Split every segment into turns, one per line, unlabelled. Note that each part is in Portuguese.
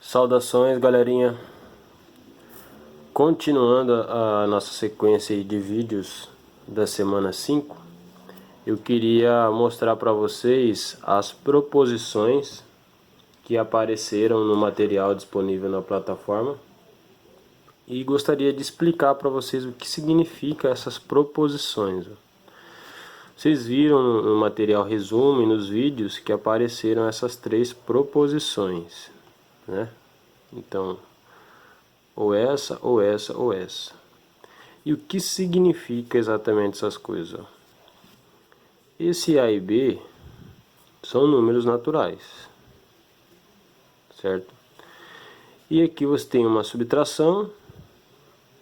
Saudações, galerinha. Continuando a nossa sequência de vídeos da semana 5, eu queria mostrar para vocês as proposições que apareceram no material disponível na plataforma e gostaria de explicar para vocês o que significa essas proposições. Vocês viram no material resumo e nos vídeos que apareceram essas 3 proposições, né? Então, ou essa, ou essa, ou essa. E o que significa exatamente essas coisas? Esse A e B são números naturais, certo? E aqui você tem uma subtração,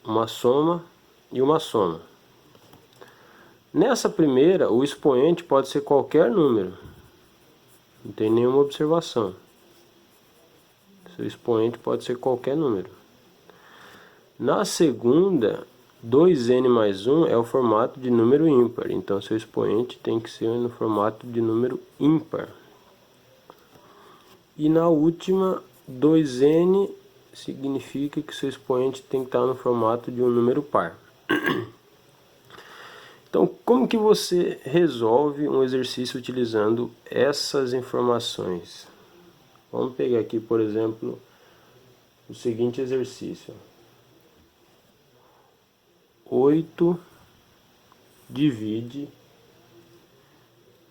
uma soma e uma soma. Nessa primeira, o expoente pode ser qualquer número. Não tem nenhuma observação. Seu expoente pode ser qualquer número. Na segunda, 2n mais 1 é o formato de número ímpar. Então, seu expoente tem que ser no formato de número ímpar. E na última, 2n significa que seu expoente tem que estar no formato de um número par. Então, como que você resolve um exercício utilizando essas informações? Vamos pegar aqui, por exemplo, o seguinte exercício. 8 divide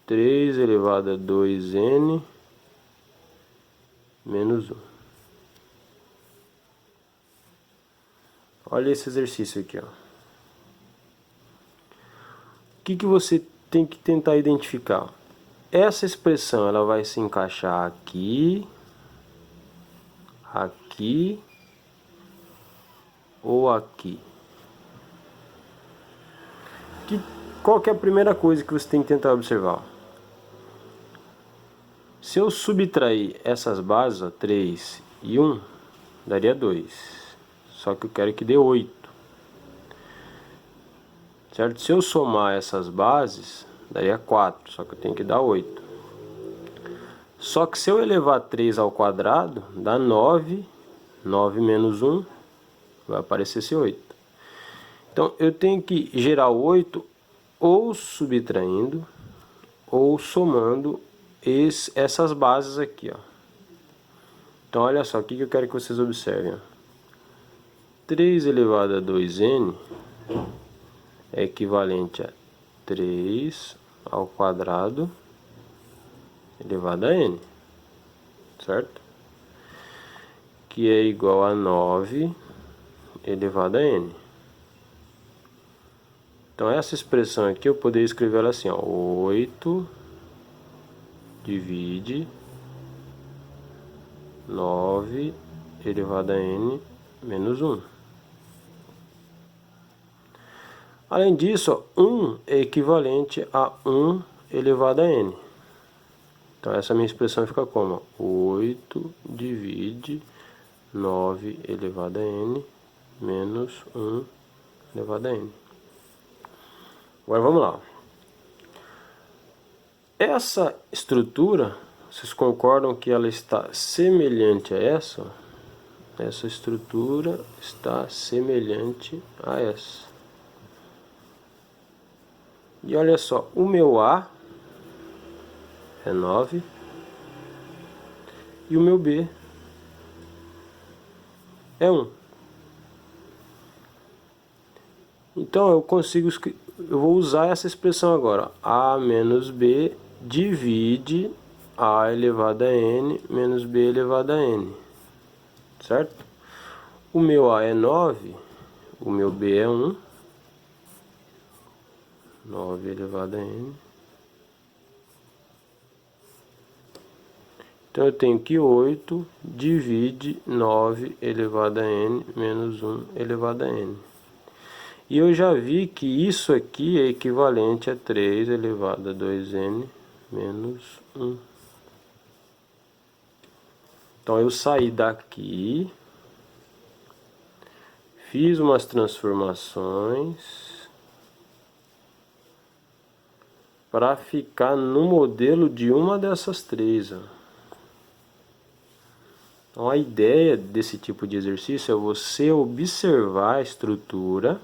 3 elevado a 2n menos 1. Olha esse exercício aqui, ó. O que você tem que tentar identificar? Essa expressão ela vai se encaixar aqui, aqui ou aqui. Qual que é a primeira coisa que você tem que tentar observar? Se eu subtrair essas bases, ó, 3 e 1, daria 2. Só que eu quero que dê 8. Certo? Se eu somar essas bases, daria 4, só que eu tenho que dar 8. Só que se eu elevar 3 ao quadrado, dá 9. 9 menos 1, vai aparecer esse 8. Então, eu tenho que gerar o 8 ou subtraindo, ou somando essas bases aqui, ó. Então, olha só, o que eu quero que vocês observem, ó. 3 elevado a 2n é equivalente a 3 ao quadrado elevado a n, certo? Que é igual a 9 elevado a n. Então essa expressão aqui eu poderia escrever ela assim, ó, 8 divide 9 elevado a n menos 1. Além disso, ó, 1 é equivalente a 1 elevado a n. Então essa minha expressão fica como? 8 divide 9 elevado a n menos 1 elevado a n. Agora vamos lá. Essa estrutura, vocês concordam que ela está semelhante a essa? Essa estrutura está semelhante a essa. E olha só, o meu A é 9 e o meu B é 1. Então eu vou usar essa expressão agora. A menos B divide A elevado a n menos B elevado a n. Certo? O meu A é 9, o meu B é 1. 9 elevado a n. Então eu tenho que 8 divide 9 elevado a n menos 1 elevado a n. E eu já vi que isso aqui é equivalente a 3 elevado a 2n menos 1. Então eu saí daqui, fiz umas transformações para ficar no modelo de uma dessas 3, ó. Então a ideia desse tipo de exercício é você observar a estrutura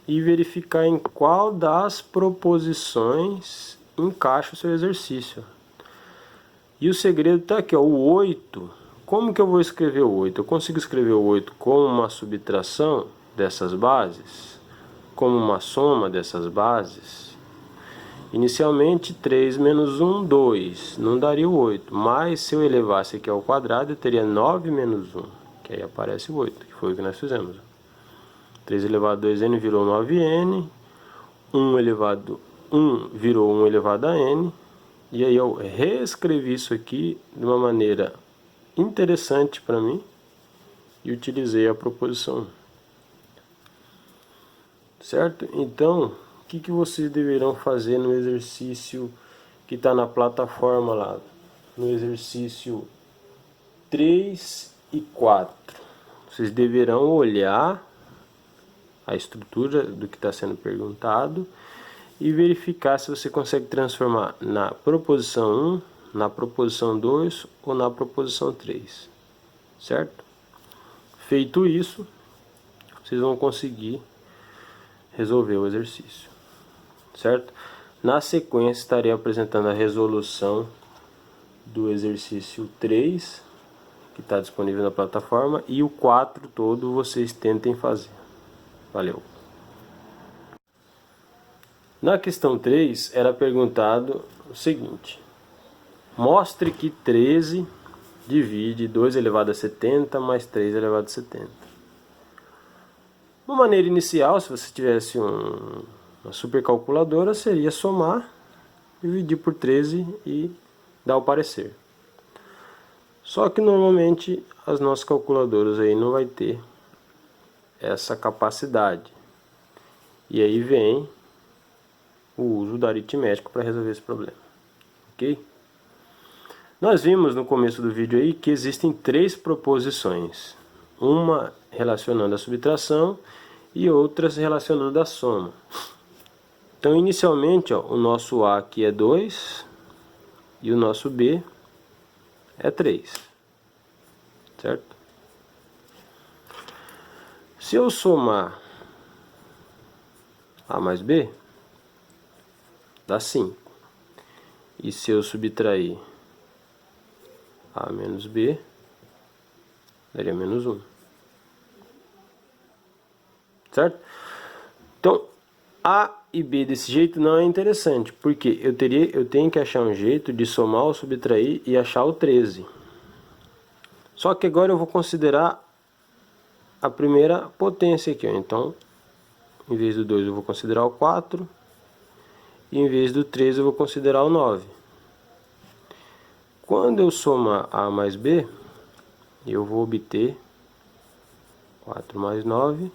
e verificar em qual das proposições encaixa o seu exercício. E o segredo está aqui, ó, o 8. Como que eu vou escrever o 8? Eu consigo escrever o 8 como uma subtração dessas bases? Como uma soma dessas bases? Inicialmente 3 menos 1, 2, não daria o 8, mas se eu elevasse aqui ao quadrado eu teria 9 menos 1, que aí aparece o 8, que foi o que nós fizemos. 3 elevado a 2n virou 9n, 1 virou 1 elevado a n, e aí eu reescrevi isso aqui de uma maneira interessante para mim e utilizei a proposição 1. Certo? Então, o que vocês deverão fazer no exercício que está na plataforma lá? No exercício 3 e 4. Vocês deverão olhar a estrutura do que está sendo perguntado e verificar se você consegue transformar na proposição 1, na proposição 2 ou na proposição 3. Certo? Feito isso, vocês vão conseguir resolver o exercício. Certo? Na sequência estarei apresentando a resolução do exercício 3, que está disponível na plataforma, e o 4 todo vocês tentem fazer. Valeu! Na questão 3 era perguntado o seguinte: mostre que 13 divide 2 elevado a 70 mais 3 elevado a 70. Uma maneira inicial, se você tivesse uma supercalculadora, seria somar, dividir por 13 e dar o parecer. Só que normalmente as nossas calculadoras aí não vai ter essa capacidade. E aí vem o uso da aritmética para resolver esse problema. Ok? Nós vimos no começo do vídeo aí que existem 3 proposições. Uma relacionando a subtração e outras relacionando a soma. Então, inicialmente, ó, o nosso A aqui é 2 e o nosso B é 3. Certo? Se eu somar A mais B, dá 5. E se eu subtrair A menos B, daria menos 1. Certo? Então, A e B desse jeito não é interessante, porque eu tenho que achar um jeito de somar ou subtrair e achar o 13. Só que agora eu vou considerar a primeira potência aqui, ó. Então, em vez do 2 eu vou considerar o 4, e em vez do 13 eu vou considerar o 9. Quando eu somar A mais B, eu vou obter 4 mais 9,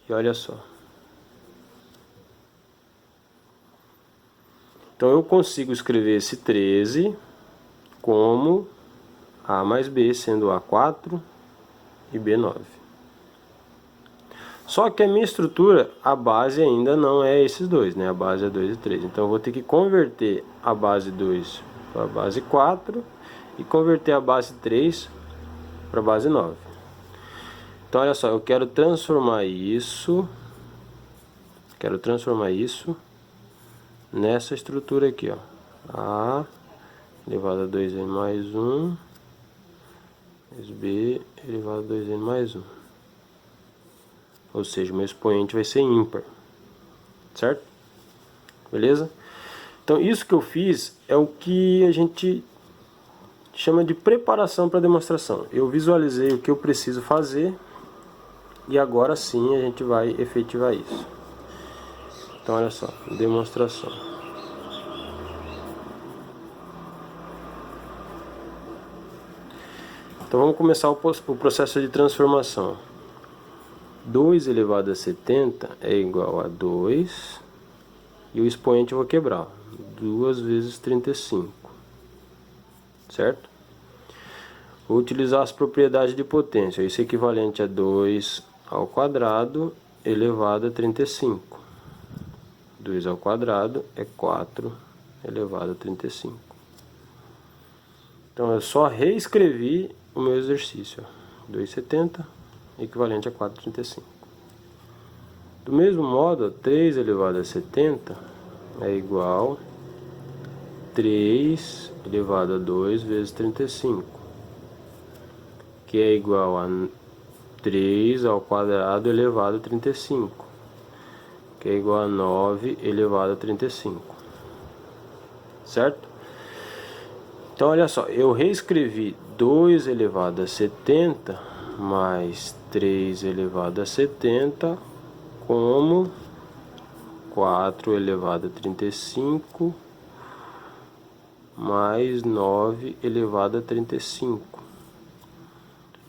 e olha só. Então eu consigo escrever esse 13 como A mais B, sendo A 4 e B 9. Só que a minha estrutura, a base ainda não é esses dois, né? A base é 2 e 3. Então eu vou ter que converter a base 2 para a base 4 e converter a base 3 para a base 9. Então olha só, eu quero transformar isso nessa estrutura aqui, ó. A elevado a 2n mais 1 mais B elevado a 2n mais 1. Ou seja, meu expoente vai ser ímpar. Certo? Beleza? Então isso que eu fiz é o que a gente chama de preparação para a demonstração. Eu visualizei o que eu preciso fazer e agora sim a gente vai efetivar isso. Então olha só, demonstração. Então vamos começar o processo de transformação. 2 elevado a 70 é igual a 2, e o expoente eu vou quebrar. 2 vezes 35. Certo? Vou utilizar as propriedades de potência. Isso é equivalente a 2 ao quadrado elevado a 35. 2 ao quadrado é 4 elevado a 35. Então eu só reescrevi o meu exercício. 2,70 equivalente a 4,35. Do mesmo modo, 3 elevado a 70 é igual a 3 elevado a 2 vezes 35, que é igual a 3 ao quadrado elevado a 35, que é igual a 9 elevado a 35, certo? Então olha só, eu reescrevi 2 elevado a 70 mais 3 elevado a 70 como 4 elevado a 35 mais 9 elevado a 35.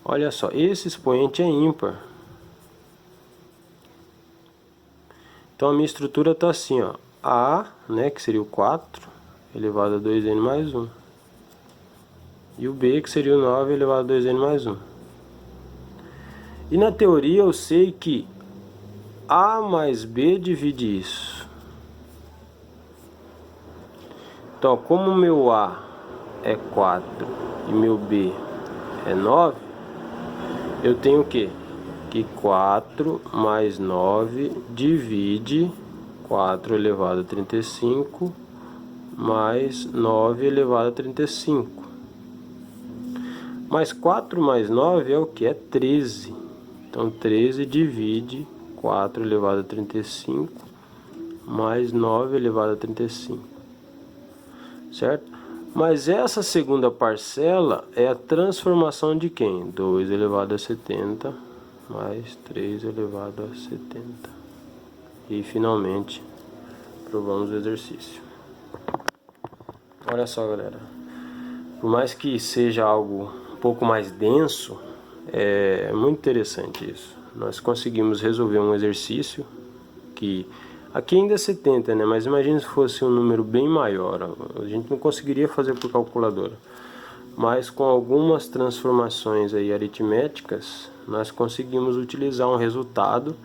Olha só, esse expoente é ímpar. Então a minha estrutura está assim, ó. A, né, que seria o 4 elevado a 2n mais 1. E o B, que seria o 9 elevado a 2n mais 1. E na teoria eu sei que A mais B divide isso. Então, como meu A é 4 e meu B é 9, eu tenho o quê? Que 4 mais 9 divide 4 elevado a 35 mais 9 elevado a 35. Mas 4 mais 9 é o que? É 13. Então 13 divide 4 elevado a 35 mais 9 elevado a 35. Certo? Mas essa segunda parcela é a transformação de quem? 2 elevado a 70 mais 3 elevado a 70. E finalmente provamos o exercício. Olha só, galera. Por mais que seja algo um pouco mais denso, é muito interessante isso. Nós conseguimos resolver um exercício que aqui ainda é 70, né? Mas imagine se fosse um número bem maior. A gente não conseguiria fazer por calculadora. Mas com algumas transformações aí aritméticas, nós conseguimos utilizar um resultado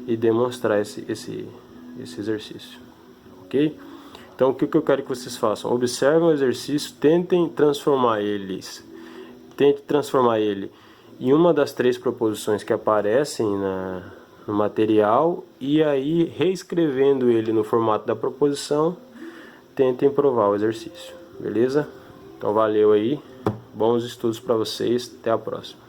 e demonstrar esse exercício. Ok? Então o que eu quero que vocês façam? Observem o exercício, tentem transformar ele em uma das 3 proposições que aparecem no material, e aí reescrevendo ele no formato da proposição, tentem provar o exercício, beleza? Então valeu aí, bons estudos para vocês, até a próxima.